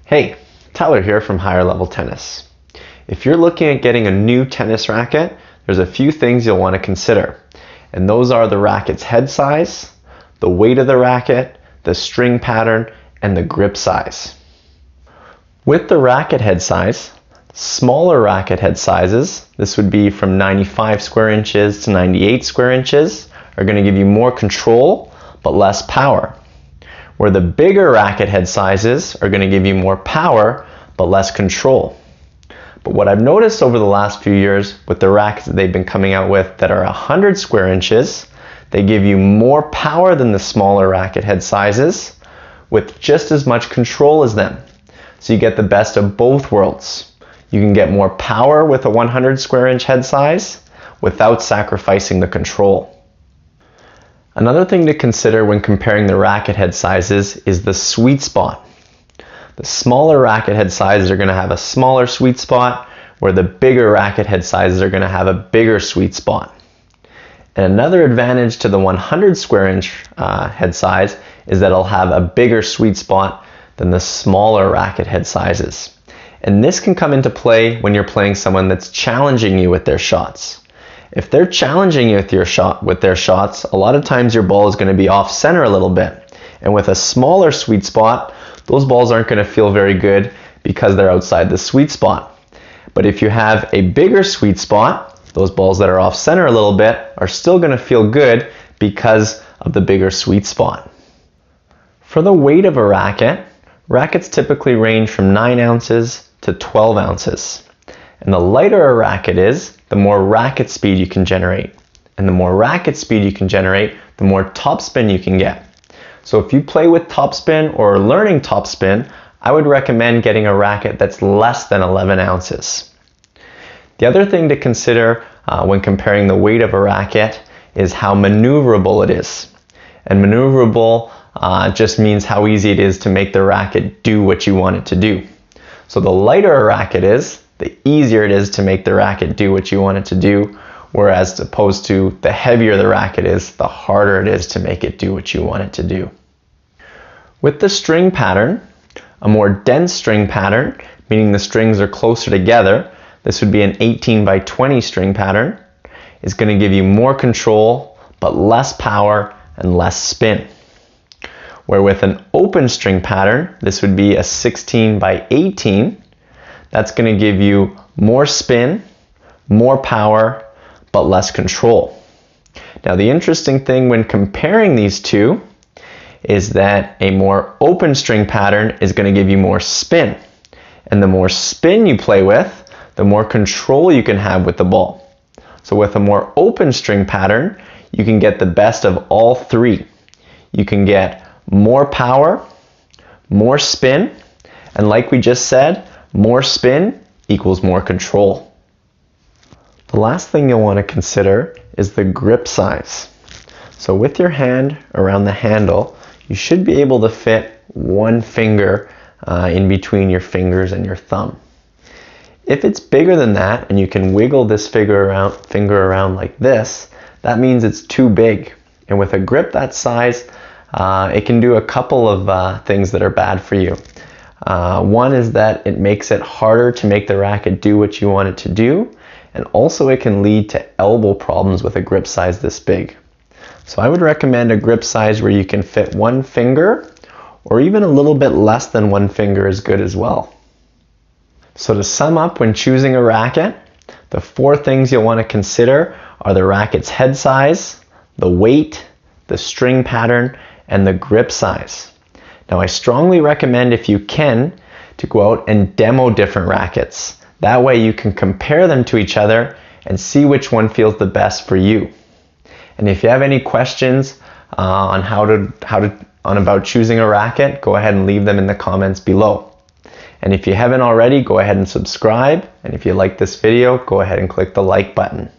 Hey, Tyler here from Higher Level Tennis. If you're looking at getting a new tennis racket, there's a few things you'll want to consider. And those are the racket's head size, the weight of the racket, the string pattern, and the grip size. With the racket head size, smaller racket head sizes, this would be from 95 square inches to 98 square inches, are going to give you more control but less power. Where the bigger racket head sizes are going to give you more power but less control. But what I've noticed over the last few years with the rackets that they've been coming out with that are 100 square inches, they give you more power than the smaller racket head sizes with just as much control as them. So you get the best of both worlds. You can get more power with a 100 square inch head size without sacrificing the control. Another thing to consider when comparing the racket head sizes is the sweet spot. The smaller racket head sizes are going to have a smaller sweet spot, where the bigger racket head sizes are going to have a bigger sweet spot. And another advantage to the 100 square inch head size is that it'll have a bigger sweet spot than the smaller racket head sizes. And this can come into play when you're playing someone that's challenging you with their shots. If they're challenging you with their shots, a lot of times your ball is going to be off center a little bit. And with a smaller sweet spot, those balls aren't going to feel very good because they're outside the sweet spot. But if you have a bigger sweet spot, those balls that are off center a little bit are still going to feel good because of the bigger sweet spot. For the weight of a racket, rackets typically range from 9 ounces to 12 ounces. And the lighter a racket is, the more racket speed you can generate. And the more racket speed you can generate, the more topspin you can get. So if you play with topspin or are learning topspin, I would recommend getting a racket that's less than 11 ounces. The other thing to consider when comparing the weight of a racket is how maneuverable it is. And maneuverable just means how easy it is to make the racket do what you want it to do. So the lighter a racket is, the easier it is to make the racket do what you want it to do, whereas opposed to the heavier the racket is, the harder it is to make it do what you want it to do. With the string pattern, a more dense string pattern, meaning the strings are closer together, this would be an 18 by 20 string pattern, is going to give you more control but less power and less spin. Where with an open string pattern, this would be a 16 by 18, that's going to give you more spin, more power, but less control. Now the interesting thing when comparing these two is that a more open string pattern is going to give you more spin. And the more spin you play with, the more control you can have with the ball. So with a more open string pattern, you can get the best of all three. You can get more power, more spin, and like we just said, more spin equals more control. The last thing you'll want to consider is the grip size. So with your hand around the handle, you should be able to fit one finger in between your fingers and your thumb. If it's bigger than that and you can wiggle this finger around like this, that means it's too big. And with a grip that size, it can do a couple of things that are bad for you. One is that it makes it harder to make the racket do what you want it to do, and also it can lead to elbow problems with a grip size this big. So I would recommend a grip size where you can fit one finger, or even a little bit less than one finger is good as well. So to sum up, when choosing a racket, the 4 things you'll want to consider are the racket's head size, the weight, the string pattern, and the grip size. Now I strongly recommend, if you can, to go out and demo different rackets. That way you can compare them to each other and see which one feels the best for you. And if you have any questions on about choosing a racket, go ahead and leave them in the comments below. And if you haven't already, go ahead and subscribe. And if you like this video, go ahead and click the like button.